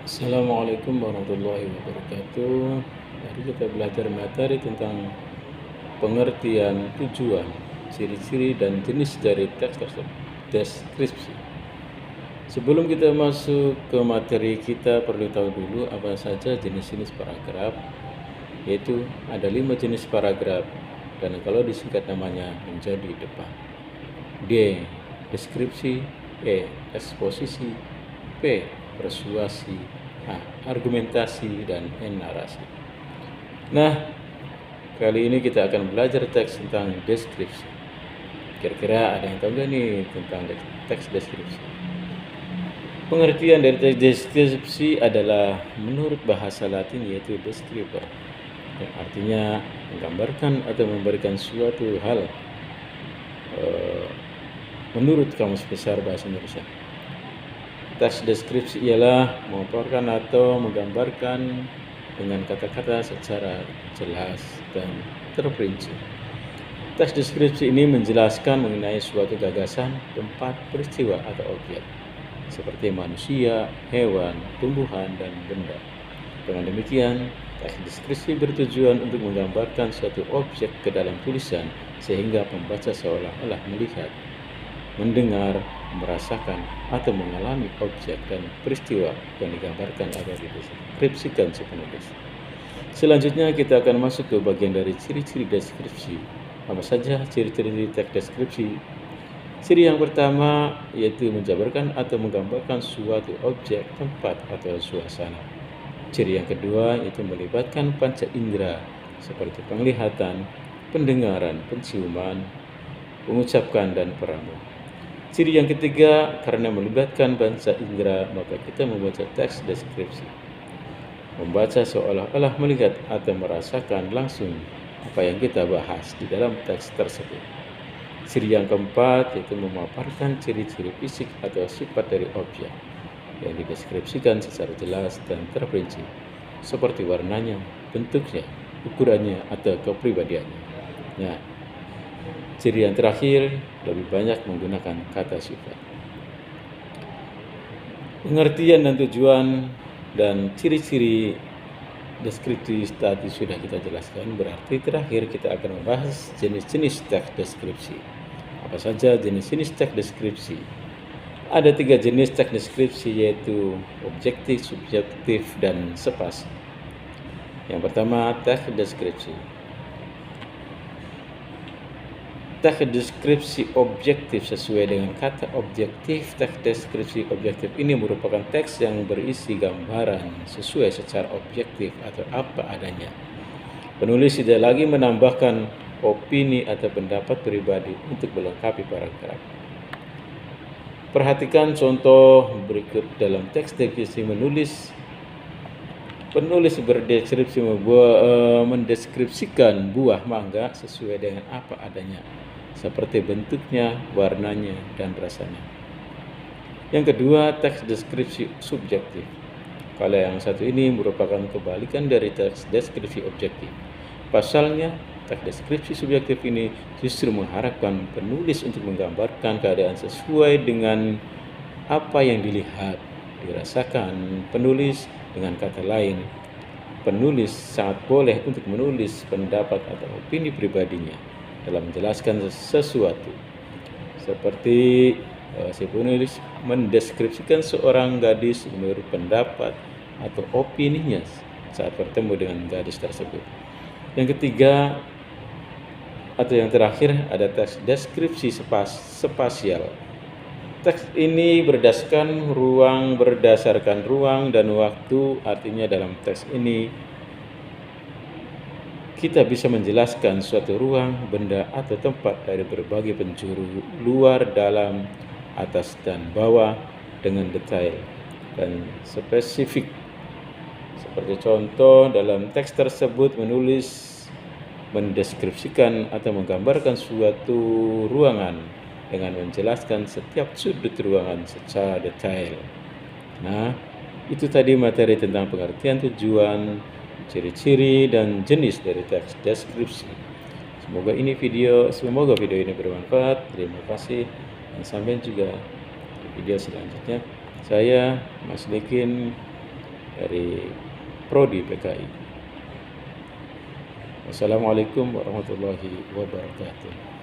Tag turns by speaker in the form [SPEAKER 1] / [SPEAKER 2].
[SPEAKER 1] Assalamualaikum warahmatullahi wabarakatuh. Mari kita belajar materi tentang pengertian tujuan, ciri-ciri dan jenis dari teks tersebut. Deskripsi. Sebelum kita masuk ke materi, kita perlu tahu dulu apa saja jenis-jenis paragraf, yaitu ada 5 jenis paragraf, dan kalau disingkat namanya menjadi depan. D. Deskripsi. E. Eksposisi. P. Persuasi. A. Argumentasi. Dan N. Narasi. Nah, kali ini kita akan belajar teks tentang deskripsi. Kira-kira ada yang tahu nggak nih tentang teks deskripsi? Pengertian dari teks deskripsi adalah menurut bahasa Latin yaitu describer, yang artinya menggambarkan atau memberikan suatu hal menurut Kamus Besar Bahasa Indonesia. Teks deskripsi ialah memaparkan atau menggambarkan dengan kata-kata secara jelas dan terperinci. Teks deskripsi ini menjelaskan mengenai suatu gagasan, tempat, peristiwa atau objek, seperti manusia, hewan, tumbuhan, dan benda. Dengan demikian, teks deskripsi bertujuan untuk menggambarkan suatu objek ke dalam tulisan sehingga pembaca seolah-olah melihat, mendengar, merasakan, atau mengalami objek dan peristiwa yang digambarkan atau dideskripsikan si penulis. Selanjutnya kita akan masuk ke bagian dari ciri-ciri deskripsi. Apa saja ciri-ciri teks deskripsi? Ciri yang pertama yaitu menjabarkan atau menggambarkan suatu objek, tempat, atau suasana. Ciri yang kedua yaitu melibatkan panca indera seperti penglihatan, pendengaran, penciuman, mengucapkan, dan peramu. Ciri yang ketiga, karena melibatkan panca indera, maka kita membaca teks deskripsi. Membaca seolah-olah melihat atau merasakan langsung apa yang kita bahas di dalam teks tersebut. Ciri yang keempat, yaitu memaparkan ciri-ciri fisik atau sifat dari objek yang dideskripsikan secara jelas dan terperinci, seperti warnanya, bentuknya, ukurannya, atau kepribadiannya. Nah, ciri yang terakhir, lebih banyak menggunakan kata sifat. Pengertian dan tujuan dan ciri-ciri deskripsi tadi sudah kita jelaskan, berarti terakhir kita akan membahas jenis-jenis teks deskripsi. Apa saja jenis-jenis teks deskripsi? Ada 3 jenis teks deskripsi, yaitu objektif, subjektif, dan spasi. Yang pertama, teks deskripsi. Teks deskripsi objektif sesuai dengan kata objektif. Teks deskripsi objektif ini merupakan teks yang berisi gambaran sesuai secara objektif atau apa adanya. Penulis tidak lagi menambahkan opini atau pendapat pribadi untuk melengkapi paragraf. Perhatikan contoh berikut dalam teks deskripsi penulis berdeskripsi mendeskripsikan buah mangga sesuai dengan apa adanya, seperti bentuknya, warnanya, dan rasanya. Yang kedua, teks deskripsi subjektif. Kalau yang satu ini merupakan kebalikan dari teks deskripsi objektif. Pasalnya, teks deskripsi subjektif ini justru mengharapkan penulis untuk menggambarkan keadaan sesuai dengan apa yang dilihat, dirasakan penulis. Dengan kata lain, penulis sangat boleh untuk menulis pendapat atau opini pribadinya dalam menjelaskan sesuatu. Seperti si penulis mendeskripsikan seorang gadis menurut pendapat atau opininya saat bertemu dengan gadis tersebut. Yang ketiga atau yang terakhir ada teks deskripsi spasial. Teks ini berdasarkan ruang dan waktu, artinya dalam teks ini kita bisa menjelaskan suatu ruang, benda, atau tempat dari berbagai penjuru, luar, dalam, atas, dan bawah dengan detail dan spesifik. Seperti contoh, dalam teks tersebut menulis mendeskripsikan atau menggambarkan suatu ruangan dengan menjelaskan setiap sudut ruangan secara detail. Nah, itu tadi materi tentang pengertian, tujuan, ciri-ciri, dan jenis dari teks deskripsi. Semoga video ini bermanfaat. Terima kasih, dan sampai juga di video selanjutnya. Saya Mas Likin dari Prodi PKI. Wassalamualaikum warahmatullahi wabarakatuh.